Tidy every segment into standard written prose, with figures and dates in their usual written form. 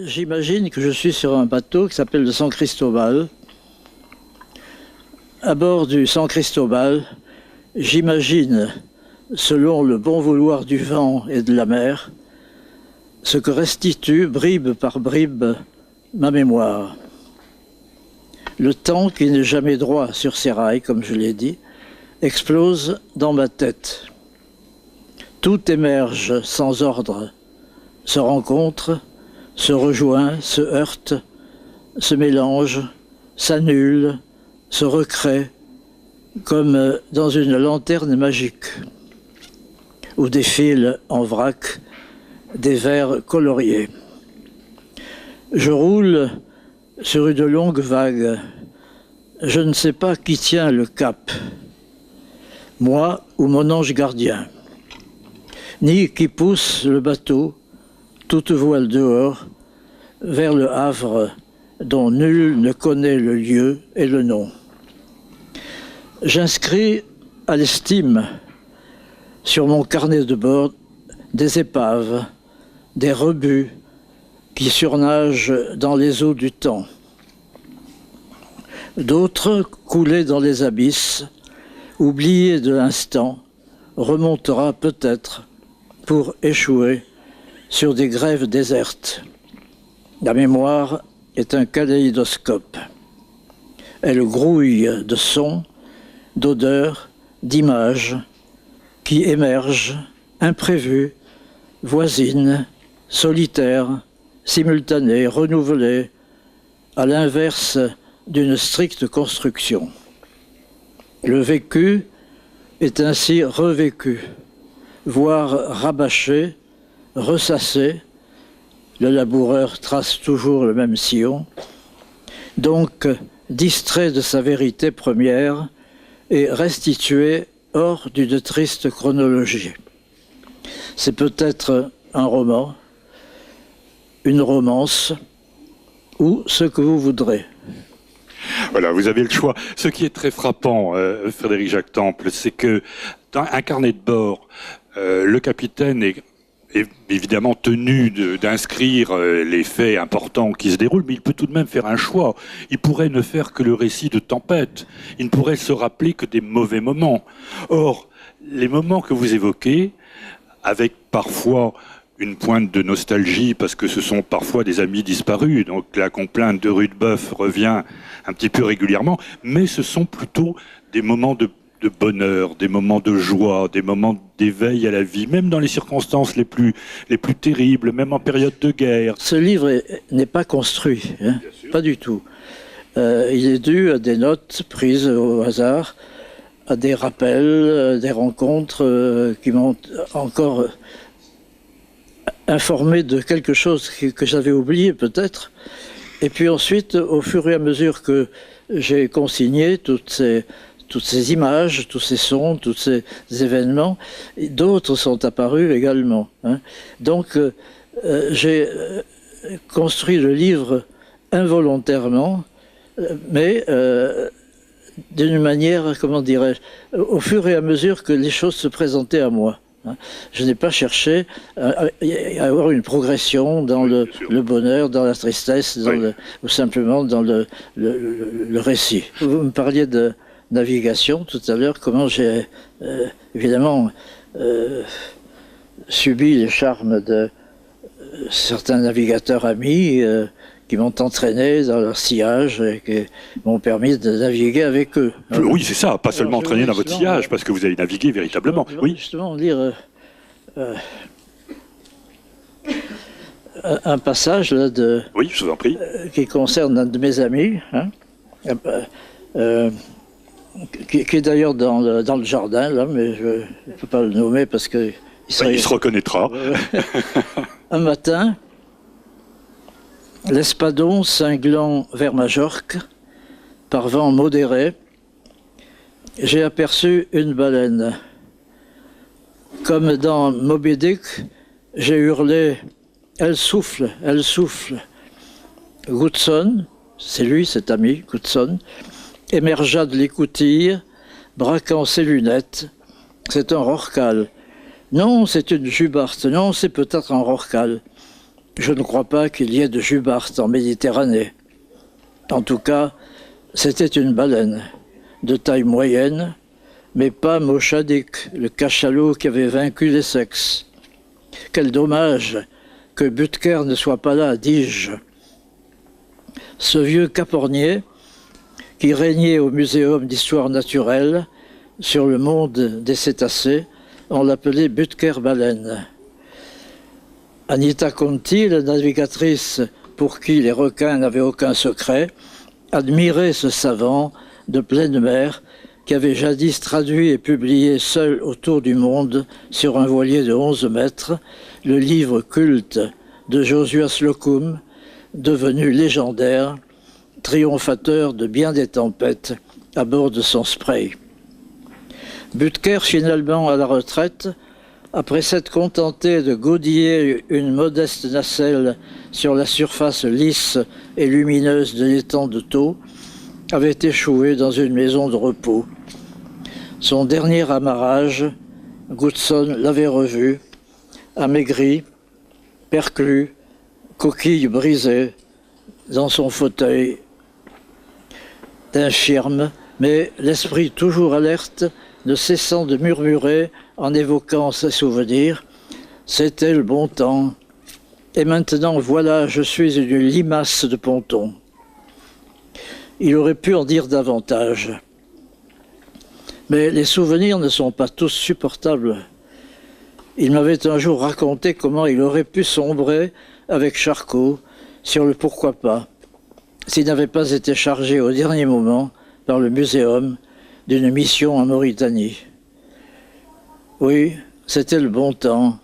J'imagine que je suis sur un bateau qui s'appelle le San Cristobal. À bord du San Cristobal, j'imagine, selon le bon vouloir du vent et de la mer, ce que restitue, bribe par bribe, ma mémoire. Le temps, qui n'est jamais droit sur ses rails, comme je l'ai dit, explose dans ma tête. Tout émerge sans ordre, se rencontre, se rejoint, se heurte, se mélange, s'annule, se recrée, comme dans une lanterne magique, où défilent en vrac des vers coloriés. Je roule sur une longue vague. Je ne sais pas qui tient le cap, moi ou mon ange gardien, ni qui pousse le bateau, toute voile dehors, vers le Havre dont nul ne connaît le lieu et le nom. J'inscris à l'estime sur mon carnet de bord des épaves, des rebuts qui surnagent dans les eaux du temps. D'autres, coulés dans les abysses, oubliés de l'instant, remontera peut-être pour échouer sur des grèves désertes. La mémoire est un kaléidoscope. Elle grouille de sons, d'odeurs, d'images qui émergent, imprévues, voisines, solitaires, simultanées, renouvelées, à l'inverse d'une stricte construction. Le vécu est ainsi revécu, voire rabâché, ressassé. Le laboureur trace toujours le même sillon, donc distrait de sa vérité première et restitué hors d'une triste chronologie. C'est peut-être un roman, une romance, ou ce que vous voudrez. Voilà, vous avez le choix. Ce qui est très frappant, Frédéric Jacques Temple, c'est que dans un carnet de bord, le capitaine est évidemment tenu d'inscrire les faits importants qui se déroulent, mais il peut tout de même faire un choix. Il pourrait ne faire que le récit de tempête. Il ne pourrait se rappeler que des mauvais moments. Or, les moments que vous évoquez, avec parfois une pointe de nostalgie, parce que ce sont parfois des amis disparus, donc la complainte de Rudebeuf revient un petit peu régulièrement, mais ce sont plutôt des moments de bonheur, des moments de joie, des moments d'éveil à la vie, même dans les circonstances les plus terribles, même en période de guerre. Ce livre n'est pas construit, hein, pas du tout. Il est dû à des notes prises au hasard, à des rappels, des rencontres qui m'ont encore informé de quelque chose que j'avais oublié peut-être. Et puis ensuite, au fur et à mesure que j'ai consigné toutes ces images, tous ces sons, tous ces événements, d'autres sont apparus également, hein. Donc j'ai construit le livre involontairement, mais d'une manière, comment dirais-je, au fur et à mesure que les choses se présentaient à moi. Je n'ai pas cherché à avoir une progression dans le bonheur, dans la tristesse, ou simplement dans le récit. Vous me parliez de navigation tout à l'heure, comment j'ai évidemment subi les charmes de certains navigateurs amis qui m'ont entraîné dans leur sillage et qui m'ont permis de naviguer avec eux. Oui, c'est ça, pas seulement entraîné dans votre sillage, parce que vous avez navigué véritablement. Oui. Justement, lire un passage là, oui, je vous en prie. Qui concerne un de mes amis, hein, qui est d'ailleurs dans le jardin, là, mais je ne peux pas le nommer parce que... Il se reconnaîtra. Un matin, l'espadon cinglant vers Majorque, par vent modéré, j'ai aperçu une baleine. Comme dans Moby Dick, j'ai hurlé « Elle souffle, elle souffle ». Goodson, c'est lui, cet ami, Goodson, émergea de l'écoutille, braquant ses lunettes. C'est un rorqual. Non, c'est une jubarte. Non, c'est peut-être un rorqual. Je ne crois pas qu'il y ait de jubart en Méditerranée. En tout cas, c'était une baleine, de taille moyenne, mais pas Moshadik, le cachalot qui avait vaincu les sexes. Quel dommage que Butker ne soit pas là, dis-je. Ce vieux capornier, qui régnait au Muséum d'histoire naturelle sur le monde des cétacés, on l'appelait Butker-baleine. Anita Conti, la navigatrice pour qui les requins n'avaient aucun secret, admirait ce savant de pleine mer qui avait jadis traduit et publié seul autour du monde sur un voilier de 11 mètres le livre culte de Joshua Slocum, devenu légendaire, triomphateur de bien des tempêtes à bord de son spray. Butker, finalement à la retraite, après s'être contenté de godiller une modeste nacelle sur la surface lisse et lumineuse de l'étang de Thau, avait échoué dans une maison de repos. Son dernier amarrage, Goodson l'avait revu, amaigri, perclus, coquille brisée, dans son fauteuil d'infirme, mais l'esprit toujours alerte, ne cessant de murmurer en évoquant ses souvenirs. C'était le bon temps. Et maintenant, voilà, je suis une limace de pontons. Il aurait pu en dire davantage. Mais les souvenirs ne sont pas tous supportables. Il m'avait un jour raconté comment il aurait pu sombrer avec Charcot sur le pourquoi pas, s'il n'avait pas été chargé au dernier moment par le Muséum d'une mission en Mauritanie. Oui, c'était le bon temps.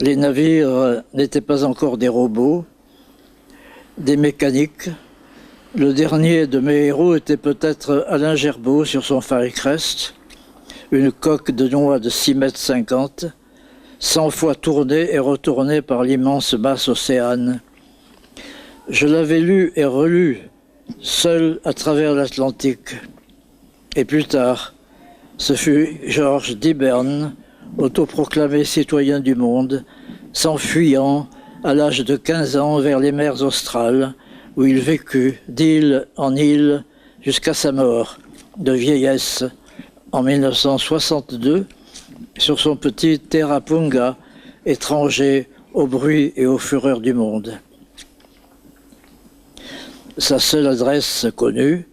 Les navires n'étaient pas encore des robots, des mécaniques. Le dernier de mes héros était peut-être Alain Gerbaud sur son Far Crest, une coque de noix de 6,50 m, 100 fois tournée et retournée par l'immense masse océane. Je l'avais lu et relu, seul à travers l'Atlantique. Et plus tard, ce fut Georges Dibern, autoproclamé citoyen du monde, s'enfuyant à l'âge de 15 ans vers les mers australes, où il vécut d'île en île jusqu'à sa mort de vieillesse en 1962 sur son petit Terapunga, étranger au bruit et aux fureurs du monde. Sa seule adresse connue,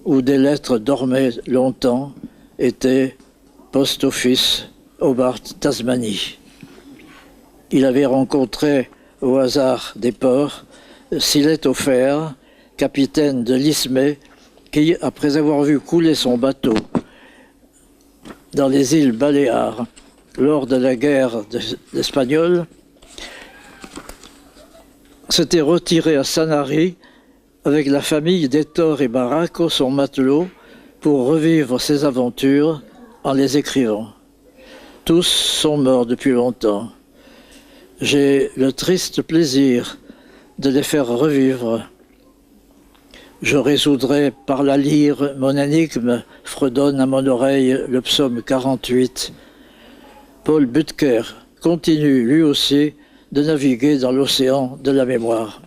où des lettres dormaient longtemps, était Post Office, Hobart, Tasmanie. Il avait rencontré au hasard des ports Silet Ofer, capitaine de l'Ismay, qui, après avoir vu couler son bateau dans les îles Baléares lors de la guerre espagnole, s'était retiré à Sanary avec la famille d'Héctor et Barraco, son matelot, pour revivre ses aventures en les écrivant. Tous sont morts depuis longtemps. J'ai le triste plaisir de les faire revivre. Je résoudrai par la lyre mon énigme, fredonne à mon oreille le psaume 48. Paul Butker continue lui aussi de naviguer dans l'océan de la mémoire.